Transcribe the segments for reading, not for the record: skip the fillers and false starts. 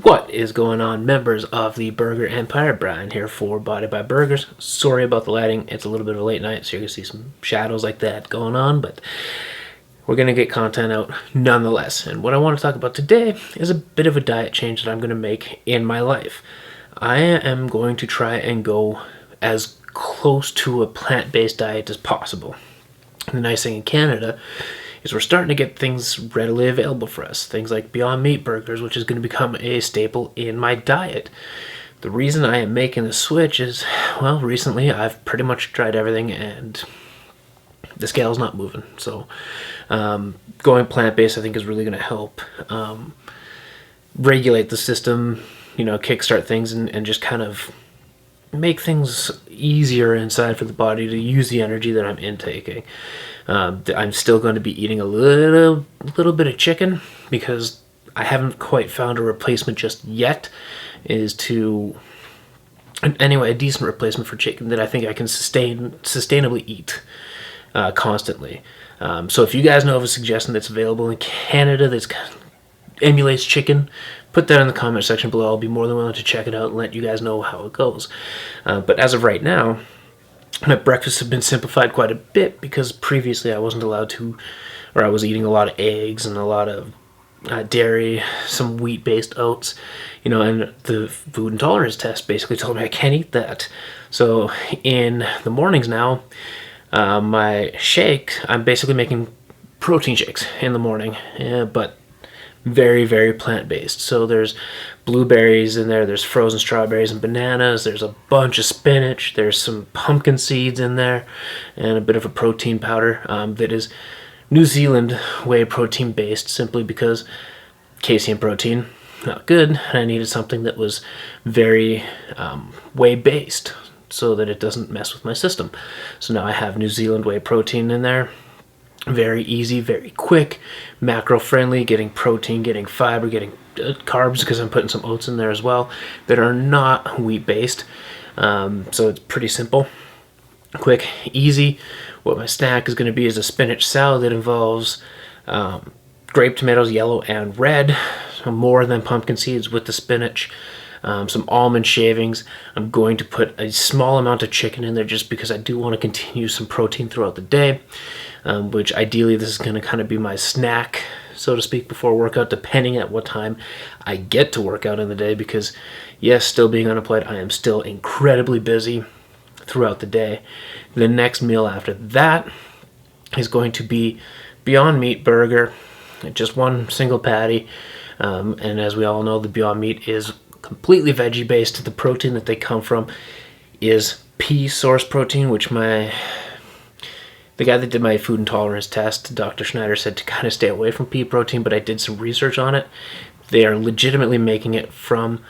What is going on, members of the Burger Empire? Brian here for Body by Burgers. Sorry about the lighting, it's a little bit of a late night, so you're going to see some shadows like that going on, but we're going to get content out nonetheless. And what I want to talk about today is a bit of a diet change that I'm going to make in my life. I am going to try and go as close to a plant-based diet as possible. The nice thing in Canada is we're starting to get things readily available for us. Things like Beyond Meat burgers, which is going to become a staple in my diet. The reason I am making the switch is, well, recently I've pretty much tried everything and the scale's not moving. So going plant-based I think is really going to help regulate the system, kickstart things and just kind of make things easier inside for the body to use the energy that I'm intaking. I'm still going to be eating a little bit of chicken because I haven't quite found a replacement just yet. Anyway, a decent replacement for chicken that I think I can sustainably eat constantly. So if you guys know of a suggestion that's available in Canada that emulates chicken, put that in the comment section below. I'll be more than willing to check it out and let you guys know how it goes. But as of right now, my breakfasts have been simplified quite a bit because previously I wasn't allowed to, or I was eating a lot of eggs and a lot of dairy, some wheat-based oats, and the food intolerance test basically told me I can't eat that. So in the mornings now, my shake, I'm basically making protein shakes in the morning, but very, very plant-based. So there's blueberries in there, there's frozen strawberries and bananas, there's a bunch of spinach, there's some pumpkin seeds in there, and a bit of a protein powder that is New Zealand whey protein based, simply because casein protein, not good, and I needed something that was very whey based so that it doesn't mess with my system. So now I have New Zealand whey protein in there. Very easy, very quick, macro friendly, getting protein, getting fiber, getting carbs, because I'm putting some oats in there as well that are not wheat based. So it's pretty simple, quick, easy. What my snack is going to be is a spinach salad that involves grape tomatoes, yellow and red, so more than pumpkin seeds with the spinach. Some almond shavings. I'm going to put a small amount of chicken in there just because I do want to continue some protein throughout the day, which ideally this is going to kind of be my snack, so to speak, before workout, depending at what time I get to work out in the day, because yes, still being unemployed, I am still incredibly busy throughout the day. The next meal after that is going to be Beyond Meat burger, just one single patty, and as we all know, the Beyond Meat is completely veggie based. The protein that they come from is pea source protein, which the guy that did my food intolerance test, Dr. Schneider, said to kind of stay away from pea protein, but I did some research on it. They are legitimately making it from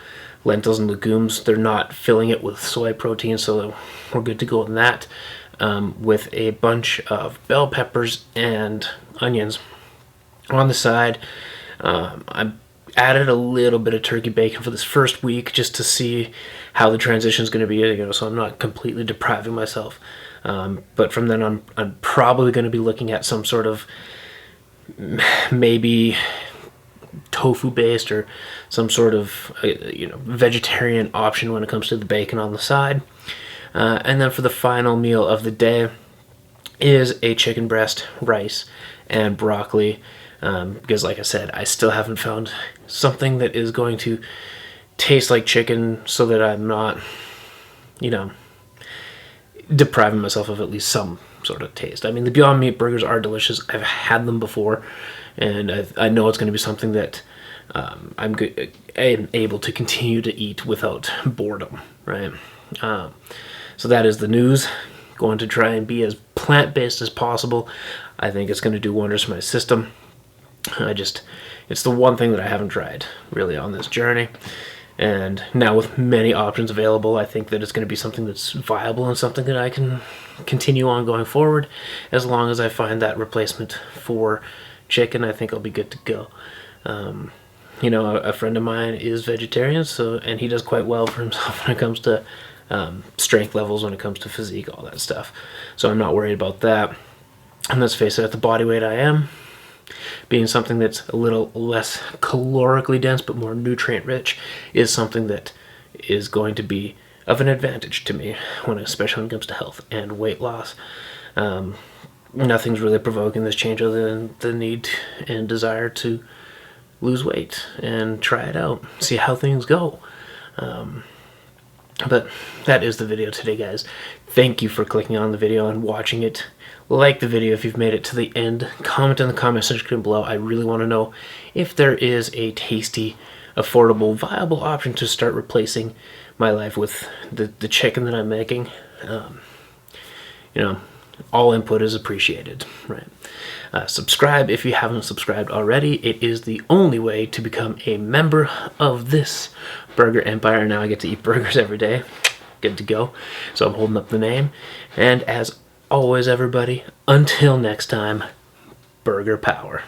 lentils and legumes. They're not filling it with soy protein, so we're good to go on that, with a bunch of bell peppers and onions. On the side, I added a little bit of turkey bacon for this first week just to see how the transition is going to be, so I'm not completely depriving myself. But from then on, I'm probably going to be looking at some sort of maybe tofu based or some sort of vegetarian option when it comes to the bacon on the side. And then for the final meal of the day is a chicken breast, rice, and broccoli. Because like I said, I still haven't found something that is going to taste like chicken so that I'm not, depriving myself of at least some sort of taste. I mean, the Beyond Meat burgers are delicious. I've had them before, and I know it's going to be something that I'm able to continue to eat without boredom, right? So that is the news. Going to try and be as plant-based as possible. I think it's going to do wonders for my system. It's the one thing that I haven't tried really on this journey, and now with many options available, I think that it's going to be something that's viable and something that I can continue on going forward. As long as I find that replacement for chicken, I think I'll be good to go. A friend of mine is vegetarian, and he does quite well for himself when it comes to strength levels, when it comes to physique, all that stuff. So I'm not worried about that. And let's face it, at the body weight I am, being something that's a little less calorically dense but more nutrient rich is something that is going to be of an advantage to me, especially when it comes to health and weight loss. Nothing's really provoking this change other than the need and desire to lose weight and try it out, see how things go. But that is the video today, guys. Thank you for clicking on the video and watching it. Like the video if you've made it to the end. Comment in the comment section below. I really want to know if there is a tasty, affordable, viable option to start replacing my life with the chicken that I'm making. All input is appreciated, right? Subscribe if you haven't subscribed already. It is the only way to become a member of this burger empire. Now I get to eat burgers every day. Good to go. So I'm holding up the name. And as always, everybody, until next time, burger power.